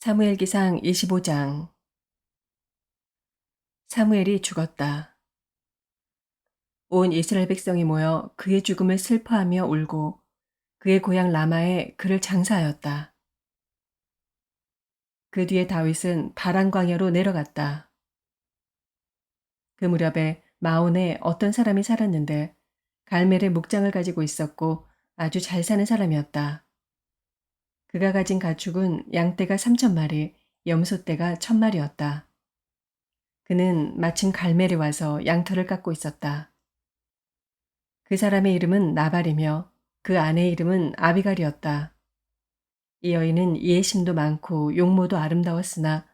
사무엘기상 25장. 사무엘이 죽었다. 온 이스라엘 백성이 모여 그의 죽음을 슬퍼하며 울고 그의 고향 라마에 그를 장사하였다. 그 뒤에 다윗은 바란 광야로 내려갔다. 그 무렵에 마온에 어떤 사람이 살았는데 갈멜의 목장을 가지고 있었고 아주 잘 사는 사람이었다. 그가 가진 가축은 양떼가 3,000마리, 염소떼가 1,000마리였다. 그는 마침 갈멜에 와서 양털을 깎고 있었다. 그 사람의 이름은 나발이며 그 아내의 이름은 아비갈이었다. 이 여인은 이해심도 많고 용모도 아름다웠으나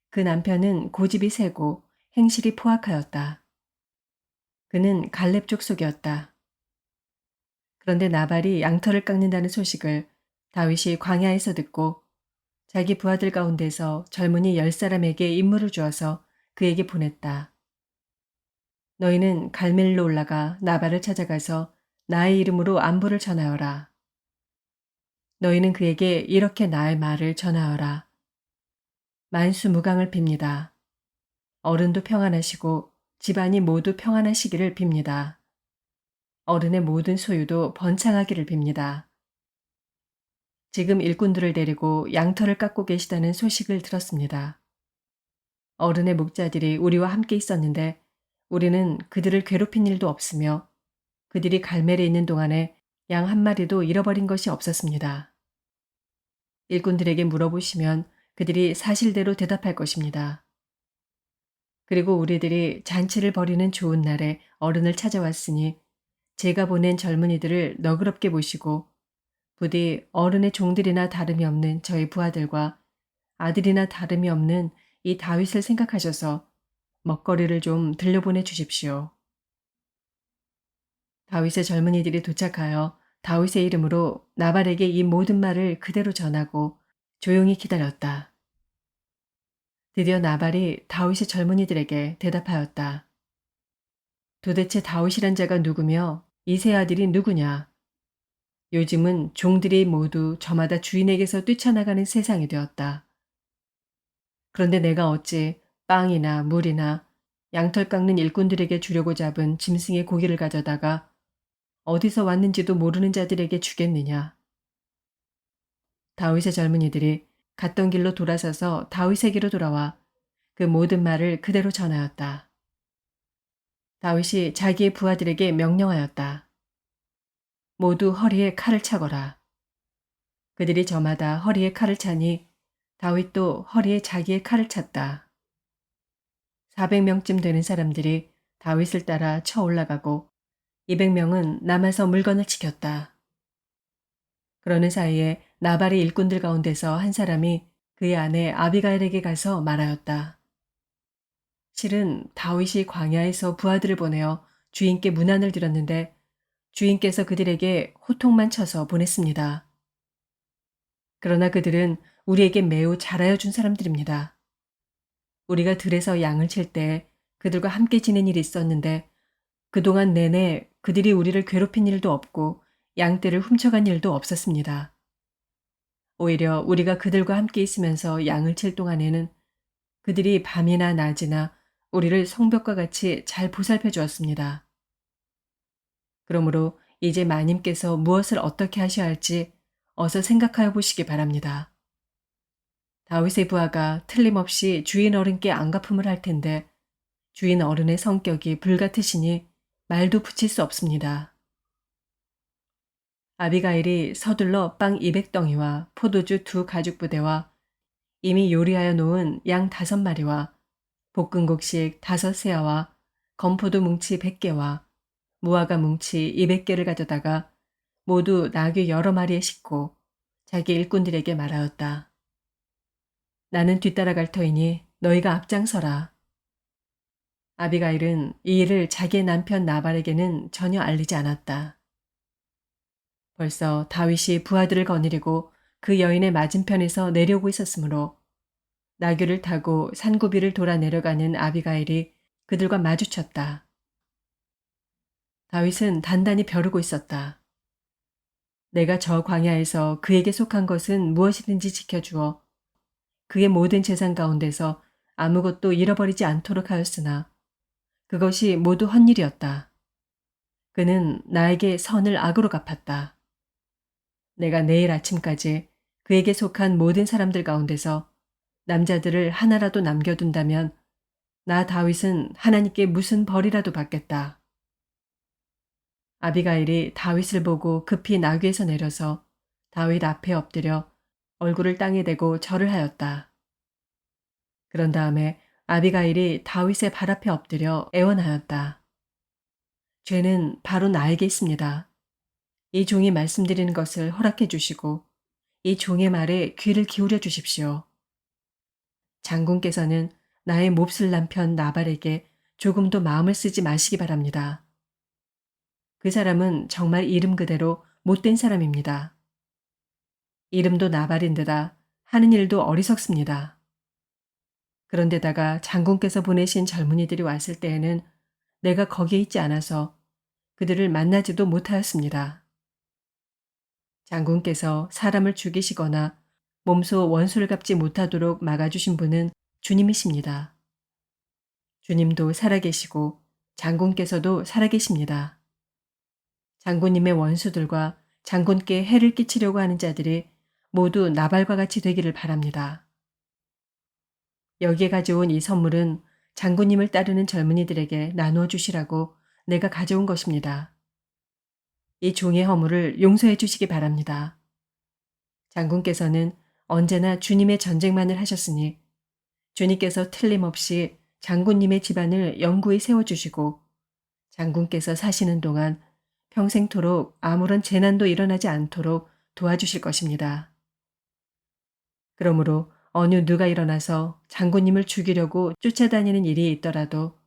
그 남편은 고집이 세고 행실이 포악하였다. 그는 갈렙 족속이었다. 그런데 나발이 양털을 깎는다는 소식을 다윗이 광야에서 듣고 자기 부하들 가운데서 젊은이 10사람에게 임무를 주어서 그에게 보냈다. 너희는 갈멜로 올라가 나발을 찾아가서 나의 이름으로 안부를 전하여라. 너희는 그에게 이렇게 나의 말을 전하여라. 만수무강을 빕니다. 어른도 평안하시고 집안이 모두 평안하시기를 빕니다. 어른의 모든 소유도 번창하기를 빕니다. 지금 일꾼들을 데리고 양털을 깎고 계시다는 소식을 들었습니다. 어른의 목자들이 우리와 함께 있었는데 우리는 그들을 괴롭힌 일도 없으며 그들이 갈멜에 있는 동안에 양 한 마리도 잃어버린 것이 없었습니다. 일꾼들에게 물어보시면 그들이 사실대로 대답할 것입니다. 그리고 우리들이 잔치를 벌이는 좋은 날에 어른을 찾아왔으니 제가 보낸 젊은이들을 너그럽게 모시고 부디 어른의 종들이나 다름이 없는 저희 부하들과 아들이나 다름이 없는 이 다윗을 생각하셔서 먹거리를 좀 들려보내 주십시오. 다윗의 젊은이들이 도착하여 다윗의 이름으로 나발에게 이 모든 말을 그대로 전하고 조용히 기다렸다. 드디어 나발이 다윗의 젊은이들에게 대답하였다. 도대체 다윗이란 자가 누구며 이세 아들이 누구냐? 요즘은 종들이 모두 저마다 주인에게서 뛰쳐나가는 세상이 되었다. 그런데 내가 어찌 빵이나 물이나 양털 깎는 일꾼들에게 주려고 잡은 짐승의 고기를 가져다가 어디서 왔는지도 모르는 자들에게 주겠느냐? 다윗의 젊은이들이 갔던 길로 돌아서서 다윗에게로 돌아와 그 모든 말을 그대로 전하였다. 다윗이 자기의 부하들에게 명령하였다. 모두 허리에 칼을 차거라. 그들이 저마다 허리에 칼을 차니 다윗도 허리에 자기의 칼을 찼다. 400명쯤 되는 사람들이 다윗을 따라 쳐 올라가고 200명은 남아서 물건을 지켰다. 그러는 사이에 나발의 일꾼들 가운데서 한 사람이 그의 아내 아비가일에게 가서 말하였다. 실은 다윗이 광야에서 부하들을 보내어 주인께 문안을 드렸는데 주인께서 그들에게 호통만 쳐서 보냈습니다. 그러나 그들은 우리에게 매우 잘하여 준 사람들입니다. 우리가 들에서 양을 칠 때 그들과 함께 지낸 일이 있었는데 그동안 내내 그들이 우리를 괴롭힌 일도 없고 양떼를 훔쳐간 일도 없었습니다. 오히려 우리가 그들과 함께 있으면서 양을 칠 동안에는 그들이 밤이나 낮이나 우리를 성벽과 같이 잘 보살펴 주었습니다. 그러므로 이제 마님께서 무엇을 어떻게 하셔야 할지 어서 생각하여 보시기 바랍니다. 다윗의 부하가 틀림없이 주인 어른께 안갚음을 할 텐데 주인 어른의 성격이 불같으시니 말도 붙일 수 없습니다. 아비가일이 서둘러 빵 200덩이와 포도주 2가죽부대와 이미 요리하여 놓은 양 5마리와 볶은 곡식 5세아와 건포도 뭉치 100개와 무화과 뭉치 200개를 가져다가 모두 나귀 여러 마리에 싣고 자기 일꾼들에게 말하였다. 나는 뒤따라갈 터이니 너희가 앞장서라. 아비가일은 이 일을 자기의 남편 나발에게는 전혀 알리지 않았다. 벌써 다윗이 부하들을 거느리고 그 여인의 맞은편에서 내려오고 있었으므로 나귀를 타고 산고비를 돌아 내려가는 아비가일이 그들과 마주쳤다. 다윗은 단단히 벼르고 있었다. 내가 저 광야에서 그에게 속한 것은 무엇이든지 지켜주어 그의 모든 재산 가운데서 아무것도 잃어버리지 않도록 하였으나 그것이 모두 헛일이었다. 그는 나에게 선을 악으로 갚았다. 내가 내일 아침까지 그에게 속한 모든 사람들 가운데서 남자들을 하나라도 남겨둔다면 나 다윗은 하나님께 무슨 벌이라도 받겠다. 아비가일이 다윗을 보고 급히 나귀에서 내려서 다윗 앞에 엎드려 얼굴을 땅에 대고 절을 하였다. 그런 다음에 아비가일이 다윗의 발 앞에 엎드려 애원하였다. 죄는 바로 나에게 있습니다. 이 종이 말씀드리는 것을 허락해 주시고 이 종의 말에 귀를 기울여 주십시오. 장군께서는 나의 몹쓸 남편 나발에게 조금도 마음을 쓰지 마시기 바랍니다. 그 사람은 정말 이름 그대로 못된 사람입니다. 이름도 나발인데다 하는 일도 어리석습니다. 그런데다가 장군께서 보내신 젊은이들이 왔을 때에는 내가 거기에 있지 않아서 그들을 만나지도 못하였습니다. 장군께서 사람을 죽이시거나 몸소 원수를 갚지 못하도록 막아주신 분은 주님이십니다. 주님도 살아계시고 장군께서도 살아계십니다. 장군님의 원수들과 장군께 해를 끼치려고 하는 자들이 모두 나발과 같이 되기를 바랍니다. 여기에 가져온 이 선물은 장군님을 따르는 젊은이들에게 나누어 주시라고 내가 가져온 것입니다. 이 종의 허물을 용서해 주시기 바랍니다. 장군께서는 언제나 주님의 전쟁만을 하셨으니 주님께서 틀림없이 장군님의 집안을 영구히 세워주시고 장군께서 사시는 동안 평생토록 아무런 재난도 일어나지 않도록 도와주실 것입니다. 그러므로 어느 누가 일어나서 장군님을 죽이려고 쫓아다니는 일이 있더라도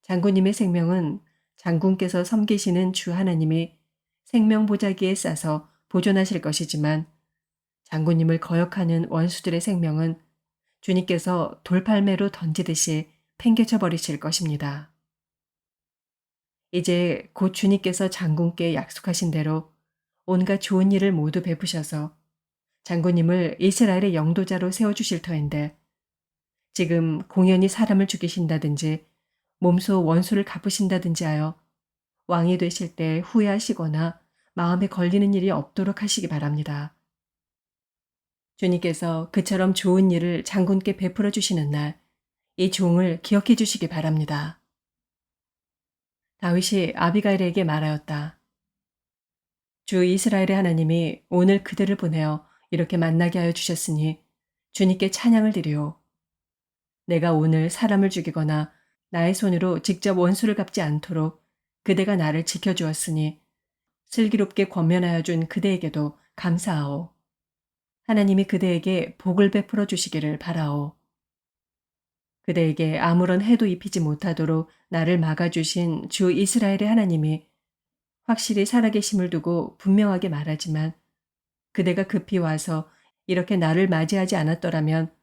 장군님의 생명은 장군께서 섬기시는 주 하나님이 생명보자기에 싸서 보존하실 것이지만 장군님을 거역하는 원수들의 생명은 주님께서 돌팔매로 던지듯이 팽개쳐 버리실 것입니다. 이제 곧 주님께서 장군께 약속하신 대로 온갖 좋은 일을 모두 베푸셔서 장군님을 이스라엘의 영도자로 세워주실 터인데 지금 공연히 사람을 죽이신다든지 몸소 원수를 갚으신다든지 하여 왕이 되실 때 후회하시거나 마음에 걸리는 일이 없도록 하시기 바랍니다. 주님께서 그처럼 좋은 일을 장군께 베풀어 주시는 날 이 종을 기억해 주시기 바랍니다. 다윗이 아비가일에게 말하였다. 주 이스라엘의 하나님이 오늘 그들을 보내어 이렇게 만나게 하여 주셨으니 주님께 찬양을 드리오. 내가 오늘 사람을 죽이거나 나의 손으로 직접 원수를 갚지 않도록 그대가 나를 지켜주었으니 슬기롭게 권면하여 준 그대에게도 감사하오. 하나님이 그대에게 복을 베풀어 주시기를 바라오. 그대에게 아무런 해도 입히지 못하도록 나를 막아주신 주 이스라엘의 하나님이 확실히 살아계심을 두고 분명하게 말하지만 그대가 급히 와서 이렇게 나를 맞이하지 않았더라면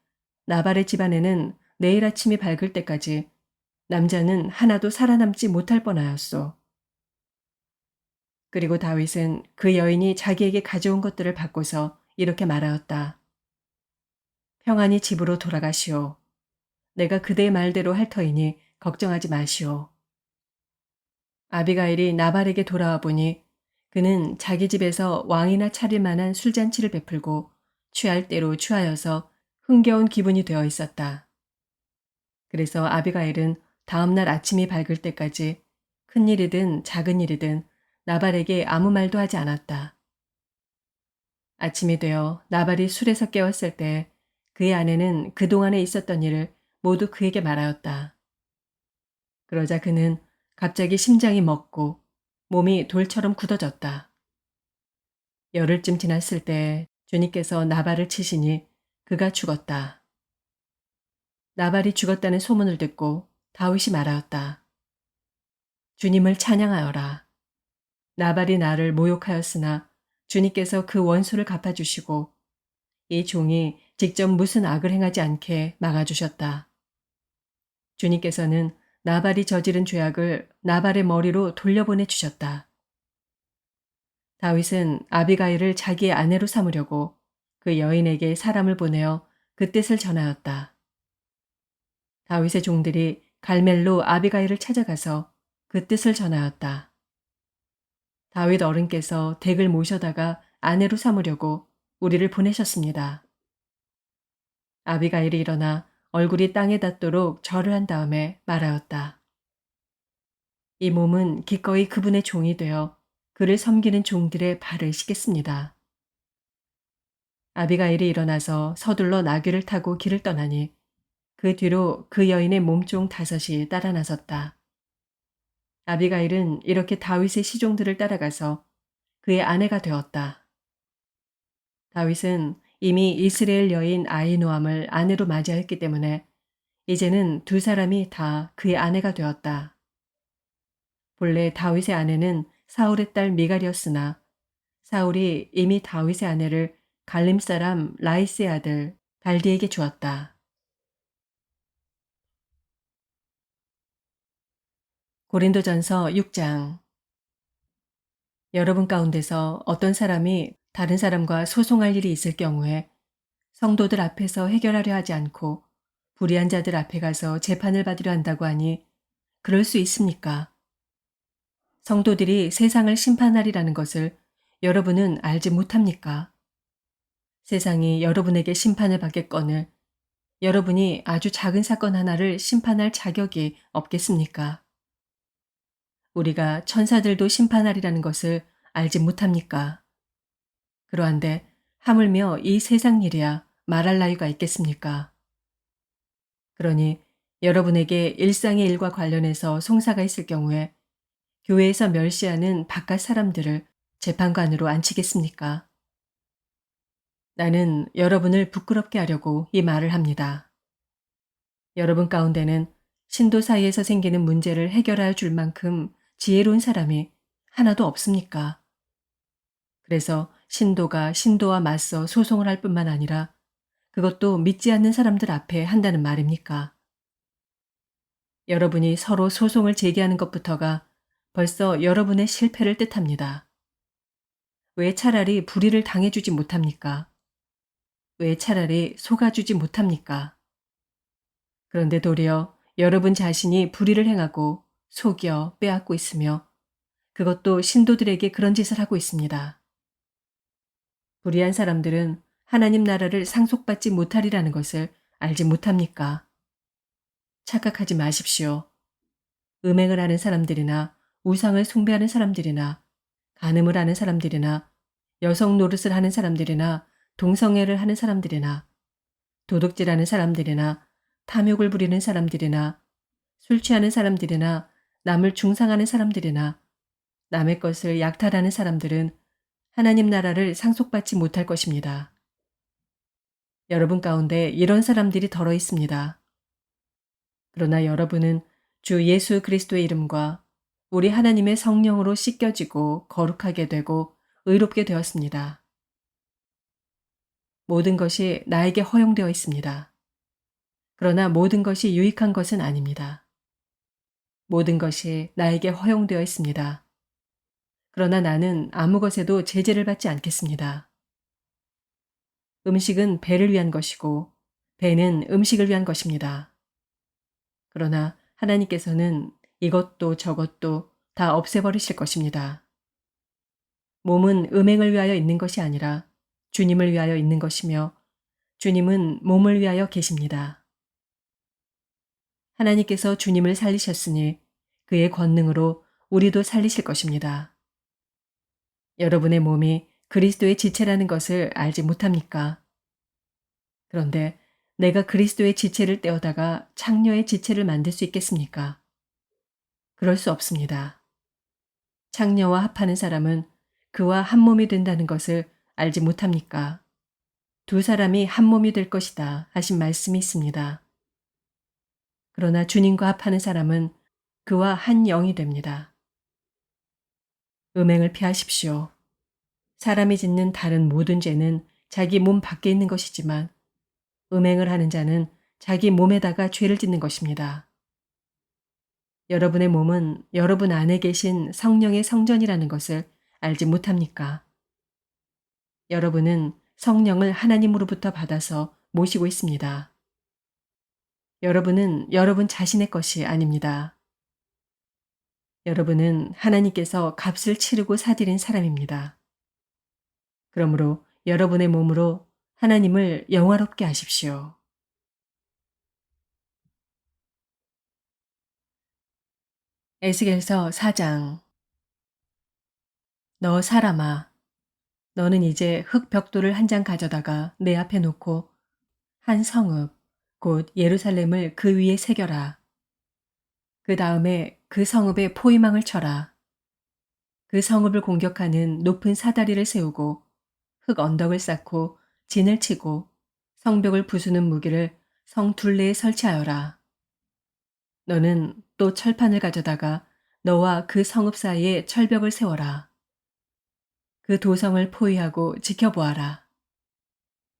나발의 집안에는 내일 아침이 밝을 때까지 남자는 하나도 살아남지 못할 뻔하였소. 그리고 다윗은 그 여인이 자기에게 가져온 것들을 받고서 이렇게 말하였다. 평안히 집으로 돌아가시오. 내가 그대의 말대로 할 터이니 걱정하지 마시오. 아비가일이 나발에게 돌아와 보니 그는 자기 집에서 왕이나 차릴 만한 술잔치를 베풀고 취할 대로 취하여서 흥겨운 기분이 되어 있었다. 그래서 아비가일은 다음 날 아침이 밝을 때까지 큰 일이든 작은 일이든 나발에게 아무 말도 하지 않았다. 아침이 되어 나발이 술에서 깨었을 때 그의 아내는 그동안에 있었던 일을 모두 그에게 말하였다. 그러자 그는 갑자기 심장이 멎고 몸이 돌처럼 굳어졌다. 열흘쯤 지났을 때 주님께서 나발을 치시니 그가 죽었다. 나발이 죽었다는 소문을 듣고 다윗이 말하였다. 주님을 찬양하여라. 나발이 나를 모욕하였으나 주님께서 그 원수를 갚아주시고 이 종이 직접 무슨 악을 행하지 않게 막아주셨다. 주님께서는 나발이 저지른 죄악을 나발의 머리로 돌려보내 주셨다. 다윗은 아비가일을 자기의 아내로 삼으려고 그 여인에게 사람을 보내어 그 뜻을 전하였다. 다윗의 종들이 갈멜로 아비가일을 찾아가서 그 뜻을 전하였다. 다윗 어른께서 댁을 모셔다가 아내로 삼으려고 우리를 보내셨습니다. 아비가일이 일어나 얼굴이 땅에 닿도록 절을 한 다음에 말하였다. 이 몸은 기꺼이 그분의 종이 되어 그를 섬기는 종들의 발을 씻겠습니다. 아비가일이 일어나서 서둘러 나귀를 타고 길을 떠나니 그 뒤로 그 여인의 몸종 5이 따라 나섰다. 아비가일은 이렇게 다윗의 시종들을 따라가서 그의 아내가 되었다. 다윗은 이미 이스라엘 여인 아히노암을 아내로 맞이하였기 때문에 이제는 두 사람이 다 그의 아내가 되었다. 본래 다윗의 아내는 사울의 딸 미갈이었으나 사울이 이미 다윗의 아내를 갈림 사람 라이스의 아들 발디에게 주었다. 고린도전서 6장. 여러분 가운데서 어떤 사람이 다른 사람과 소송할 일이 있을 경우에 성도들 앞에서 해결하려 하지 않고 불의한 자들 앞에 가서 재판을 받으려 한다고 하니 그럴 수 있습니까? 성도들이 세상을 심판하리라는 것을 여러분은 알지 못합니까? 세상이 여러분에게 심판을 받겠거늘 여러분이 아주 작은 사건 하나를 심판할 자격이 없겠습니까? 우리가 천사들도 심판하리라는 것을 알지 못합니까? 그러한데 하물며 이 세상 일이야 말할 나위가 있겠습니까? 그러니 여러분에게 일상의 일과 관련해서 송사가 있을 경우에 교회에서 멸시하는 바깥 사람들을 재판관으로 앉히겠습니까? 나는 여러분을 부끄럽게 하려고 이 말을 합니다. 여러분 가운데는 신도 사이에서 생기는 문제를 해결하여 줄 만큼 지혜로운 사람이 하나도 없습니까? 그래서 신도가 신도와 맞서 소송을 할 뿐만 아니라 그것도 믿지 않는 사람들 앞에 한다는 말입니까? 여러분이 서로 소송을 제기하는 것부터가 벌써 여러분의 실패를 뜻합니다. 왜 차라리 불의를 당해주지 못합니까? 왜 차라리 속아주지 못합니까? 그런데 도리어 여러분 자신이 불의를 행하고 속여 빼앗고 있으며 그것도 신도들에게 그런 짓을 하고 있습니다. 불의한 사람들은 하나님 나라를 상속받지 못하리라는 것을 알지 못합니까? 착각하지 마십시오. 음행을 하는 사람들이나 우상을 숭배하는 사람들이나 간음을 하는 사람들이나 여성 노릇을 하는 사람들이나 동성애를 하는 사람들이나 도둑질하는 사람들이나 탐욕을 부리는 사람들이나 술 취하는 사람들이나 남을 중상하는 사람들이나 남의 것을 약탈하는 사람들은 하나님 나라를 상속받지 못할 것입니다. 여러분 가운데 이런 사람들이 덜어 있습니다. 그러나 여러분은 주 예수 그리스도의 이름과 우리 하나님의 성령으로 씻겨지고 거룩하게 되고 의롭게 되었습니다. 모든 것이 나에게 허용되어 있습니다. 그러나 모든 것이 유익한 것은 아닙니다. 모든 것이 나에게 허용되어 있습니다. 그러나 나는 아무 것에도 제재를 받지 않겠습니다. 음식은 배를 위한 것이고 배는 음식을 위한 것입니다. 그러나 하나님께서는 이것도 저것도 다 없애버리실 것입니다. 몸은 음행을 위하여 있는 것이 아니라 주님을 위하여 있는 것이며 주님은 몸을 위하여 계십니다. 하나님께서 주님을 살리셨으니 그의 권능으로 우리도 살리실 것입니다. 여러분의 몸이 그리스도의 지체라는 것을 알지 못합니까? 그런데 내가 그리스도의 지체를 떼어다가 창녀의 지체를 만들 수 있겠습니까? 그럴 수 없습니다. 창녀와 합하는 사람은 그와 한 몸이 된다는 것을 알지 못합니까? 두 사람이 한 몸이 될 것이다 하신 말씀이 있습니다. 그러나 주님과 합하는 사람은 그와 한 영이 됩니다. 음행을 피하십시오. 사람이 짓는 다른 모든 죄는 자기 몸 밖에 있는 것이지만 음행을 하는 자는 자기 몸에다가 죄를 짓는 것입니다. 여러분의 몸은 여러분 안에 계신 성령의 성전이라는 것을 알지 못합니까? 여러분은 성령을 하나님으로부터 받아서 모시고 있습니다. 여러분은 여러분 자신의 것이 아닙니다. 여러분은 하나님께서 값을 치르고 사들인 사람입니다. 그러므로 여러분의 몸으로 하나님을 영화롭게 하십시오. 에스겔서 4장. 너 사람아, 너는 이제 흙 벽돌을 한 장 가져다가 내 앞에 놓고 한 성읍, 곧 예루살렘을 그 위에 새겨라. 그 다음에 그 성읍에 포위망을 쳐라. 그 성읍을 공격하는 높은 사다리를 세우고 흙 언덕을 쌓고 진을 치고 성벽을 부수는 무기를 성 둘레에 설치하여라. 너는 또 철판을 가져다가 너와 그 성읍 사이에 철벽을 세워라. 그 도성을 포위하고 지켜보아라.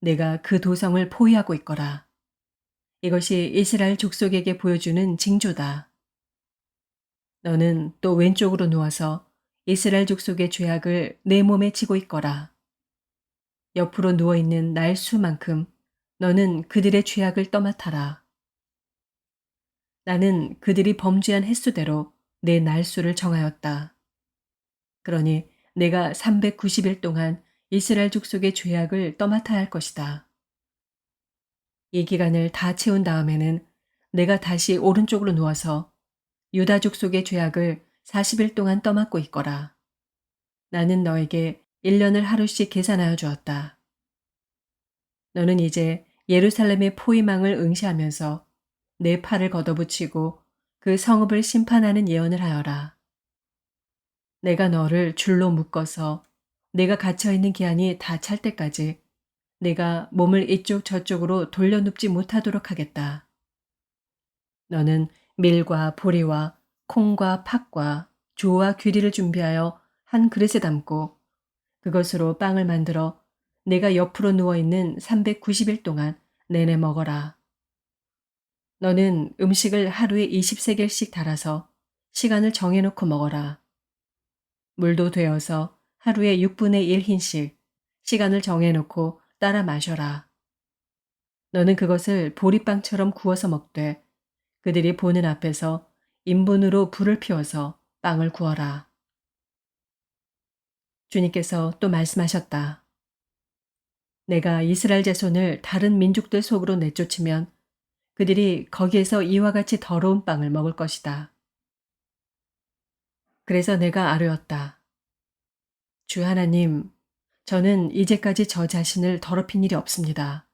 내가 그 도성을 포위하고 있거라. 이것이 이스라엘 족속에게 보여주는 징조다. 너는 또 왼쪽으로 누워서 이스라엘 족속의 죄악을 내 몸에 지고 있거라. 옆으로 누워있는 날 수만큼 너는 그들의 죄악을 떠맡아라. 나는 그들이 범죄한 횟수대로 내 날수를 정하였다. 그러니 내가 390일 동안 이스라엘 족속의 죄악을 떠맡아야 할 것이다. 이 기간을 다 채운 다음에는 내가 다시 오른쪽으로 누워서 유다 족속의 죄악을 40일 동안 떠맡고 있거라. 나는 너에게 1년을 하루씩 계산하여 주었다. 너는 이제 예루살렘의 포위망을 응시하면서 내 팔을 걷어붙이고 그 성읍을 심판하는 예언을 하여라. 내가 너를 줄로 묶어서 내가 갇혀있는 기한이 다 찰 때까지 내가 몸을 이쪽 저쪽으로 돌려눕지 못하도록 하겠다. 너는 밀과 보리와 콩과 팥과 조와 귀리를 준비하여 한 그릇에 담고 그것으로 빵을 만들어 내가 옆으로 누워있는 390일 동안 내내 먹어라. 너는 음식을 하루에 20세겔씩 달아서 시간을 정해놓고 먹어라. 물도 되어서 하루에 6분의 1 흰씩 시간을 정해놓고 따라 마셔라. 너는 그것을 보리빵처럼 구워서 먹되 그들이 보는 앞에서 인분으로 불을 피워서 빵을 구워라. 주님께서 또 말씀하셨다. 내가 이스라엘 자손을 다른 민족들 속으로 내쫓으면 그들이 거기에서 이와 같이 더러운 빵을 먹을 것이다. 그래서 내가 아뢰었다. 주 하나님, 저는 이제까지 저 자신을 더럽힌 일이 없습니다.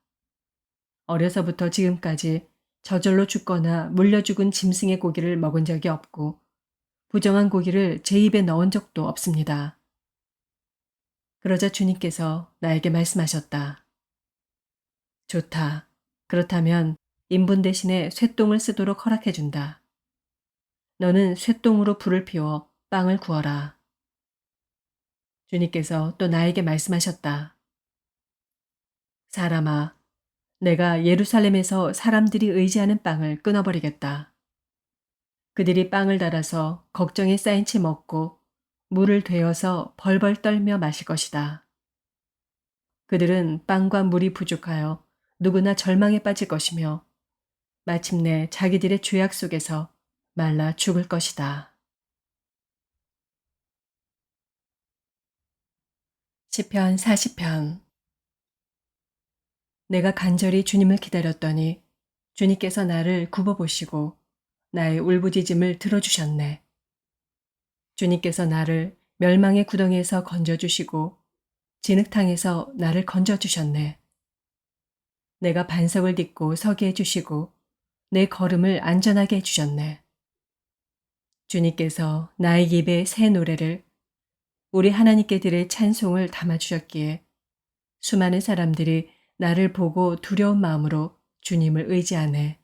어려서부터 지금까지 저절로 죽거나 물려 죽은 짐승의 고기를 먹은 적이 없고 부정한 고기를 제 입에 넣은 적도 없습니다. 그러자 주님께서 나에게 말씀하셨다. 좋다. 그렇다면 인분 대신에 쇠똥을 쓰도록 허락해준다. 너는 쇠똥으로 불을 피워 빵을 구워라. 주님께서 또 나에게 말씀하셨다. 사람아, 내가 예루살렘에서 사람들이 의지하는 빵을 끊어버리겠다. 그들이 빵을 달아서 걱정에 쌓인 채 먹고 물을 되어서 벌벌 떨며 마실 것이다. 그들은 빵과 물이 부족하여 누구나 절망에 빠질 것이며 마침내 자기들의 죄악 속에서 말라 죽을 것이다. 시편 40편. 내가 간절히 주님을 기다렸더니 주님께서 나를 굽어보시고 나의 울부짖음을 들어주셨네. 주님께서 나를 멸망의 구덩이에서 건져주시고 진흙탕에서 나를 건져주셨네. 내가 반석을 딛고 서게 해주시고 내 걸음을 안전하게 해주셨네. 주님께서 나의 입에 새 노래를 우리 하나님께 드릴 찬송을 담아주셨기에 수많은 사람들이 나를 보고 두려운 마음으로 주님을 의지하네.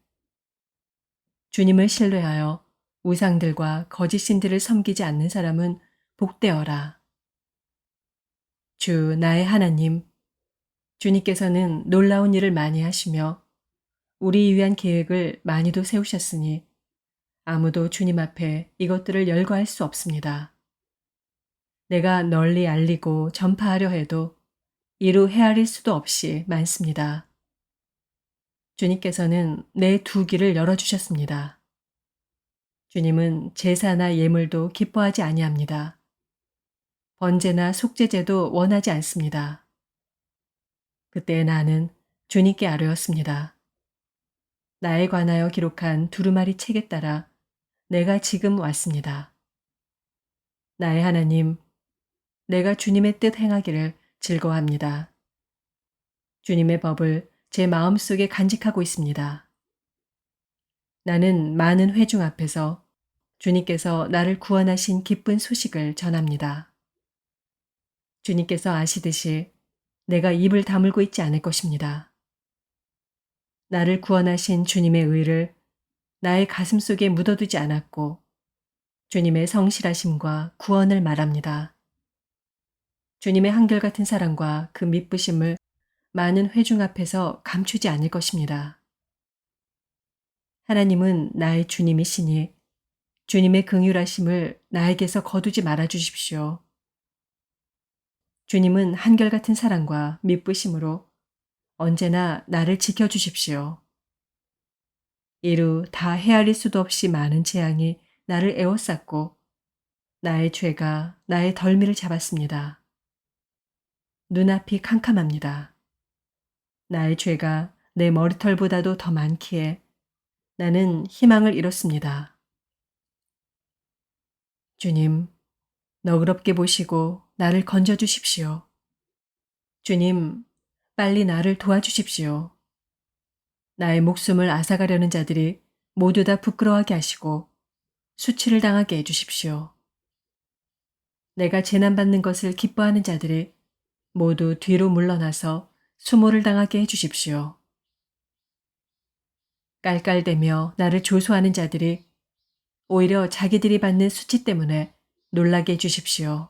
주님을 신뢰하여 우상들과 거짓신들을 섬기지 않는 사람은 복되어라. 주 나의 하나님, 주님께서는 놀라운 일을 많이 하시며 우리 위한 계획을 많이도 세우셨으니 아무도 주님 앞에 이것들을 열거할 수 없습니다. 내가 널리 알리고 전파하려 해도 이루 헤아릴 수도 없이 많습니다. 주님께서는 내 두 귀를 열어주셨습니다. 주님은 제사나 예물도 기뻐하지 아니합니다. 번제나 속죄제도 원하지 않습니다. 그때 나는 주님께 아뢰었습니다. 나에 관하여 기록한 두루마리 책에 따라 내가 지금 왔습니다. 나의 하나님, 내가 주님의 뜻 행하기를 즐거워합니다. 주님의 법을 제 마음속에 간직하고 있습니다. 나는 많은 회중 앞에서 주님께서 나를 구원하신 기쁜 소식을 전합니다. 주님께서 아시듯이 내가 입을 다물고 있지 않을 것입니다. 나를 구원하신 주님의 의를 나의 가슴 속에 묻어두지 않았고 주님의 성실하심과 구원을 말합니다. 주님의 한결같은 사랑과 그 미쁘심을 많은 회중 앞에서 감추지 않을 것입니다. 하나님은 나의 주님이시니 주님의 긍휼하심을 나에게서 거두지 말아 주십시오. 주님은 한결같은 사랑과 미쁘심으로 언제나 나를 지켜주십시오. 이루 다 헤아릴 수도 없이 많은 재앙이 나를 에워쌌고 나의 죄가 나의 덜미를 잡았습니다. 눈앞이 캄캄합니다. 나의 죄가 내 머리털보다도 더 많기에 나는 희망을 잃었습니다. 주님, 너그럽게 보시고 나를 건져주십시오. 주님, 빨리 나를 도와주십시오. 나의 목숨을 앗아가려는 자들이 모두 다 부끄러워하게 하시고 수치를 당하게 해주십시오. 내가 재난받는 것을 기뻐하는 자들이 모두 뒤로 물러나서 수모를 당하게 해주십시오. 깔깔대며 나를 조소하는 자들이 오히려 자기들이 받는 수치 때문에 놀라게 해주십시오.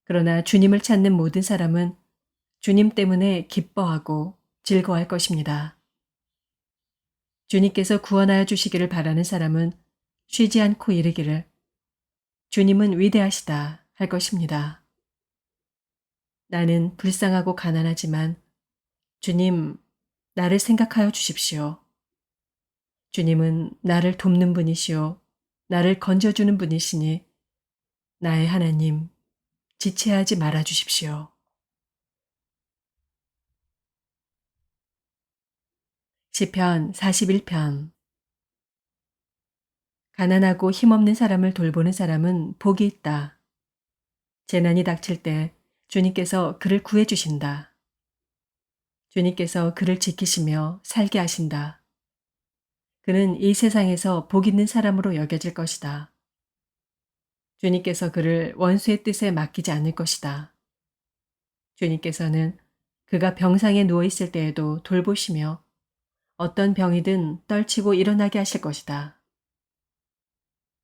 그러나 주님을 찾는 모든 사람은 주님 때문에 기뻐하고 즐거워할 것입니다. 주님께서 구원하여 주시기를 바라는 사람은 쉬지 않고 이르기를 주님은 위대하시다 할 것입니다. 나는 불쌍하고 가난하지만 주님, 나를 생각하여 주십시오. 주님은 나를 돕는 분이시오. 나를 건져주는 분이시니 나의 하나님, 지체하지 말아 주십시오. 시편 41편. 가난하고 힘없는 사람을 돌보는 사람은 복이 있다. 재난이 닥칠 때 주님께서 그를 구해 주신다. 주님께서 그를 지키시며 살게 하신다. 그는 이 세상에서 복 있는 사람으로 여겨질 것이다. 주님께서 그를 원수의 뜻에 맡기지 않을 것이다. 주님께서는 그가 병상에 누워 있을 때에도 돌보시며 어떤 병이든 떨치고 일어나게 하실 것이다.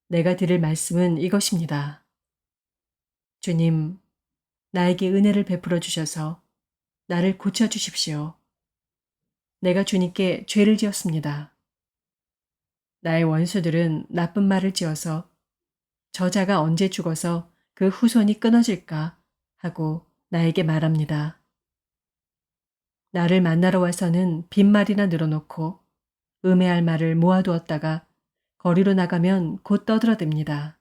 내가 드릴 말씀은 이것입니다. 주님, 나에게 은혜를 베풀어 주셔서 나를 고쳐 주십시오. 내가 주님께 죄를 지었습니다. 나의 원수들은 나쁜 말을 지어서 저자가 언제 죽어서 그 후손이 끊어질까 하고 나에게 말합니다. 나를 만나러 와서는 빈말이나 늘어놓고 음해할 말을 모아두었다가 거리로 나가면 곧 떠들어댑니다.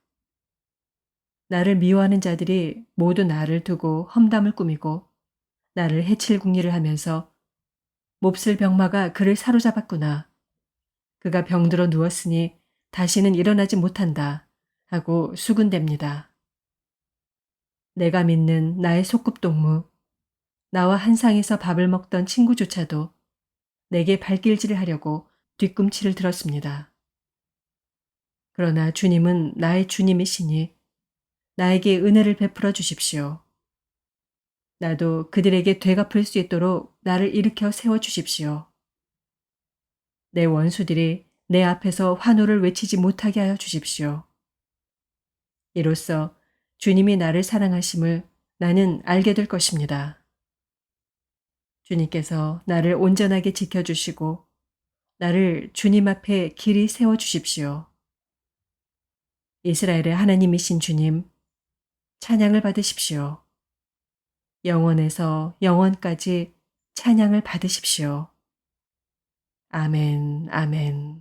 나를 미워하는 자들이 모두 나를 두고 험담을 꾸미고 나를 해칠 궁리를 하면서 몹쓸 병마가 그를 사로잡았구나. 그가 병들어 누웠으니 다시는 일어나지 못한다 하고 수군댑니다. 내가 믿는 나의 소꿉동무, 나와 한 상에서 밥을 먹던 친구조차도 내게 발길질을 하려고 뒤꿈치를 들었습니다. 그러나 주님은 나의 주님이시니 나에게 은혜를 베풀어 주십시오. 나도 그들에게 되갚을 수 있도록 나를 일으켜 세워 주십시오. 내 원수들이 내 앞에서 환호를 외치지 못하게 하여 주십시오. 이로써 주님이 나를 사랑하심을 나는 알게 될 것입니다. 주님께서 나를 온전하게 지켜주시고 나를 주님 앞에 길이 세워 주십시오. 이스라엘의 하나님이신 주님, 찬양을 받으십시오. 영원에서 영원까지 찬양을 받으십시오. 아멘, 아멘.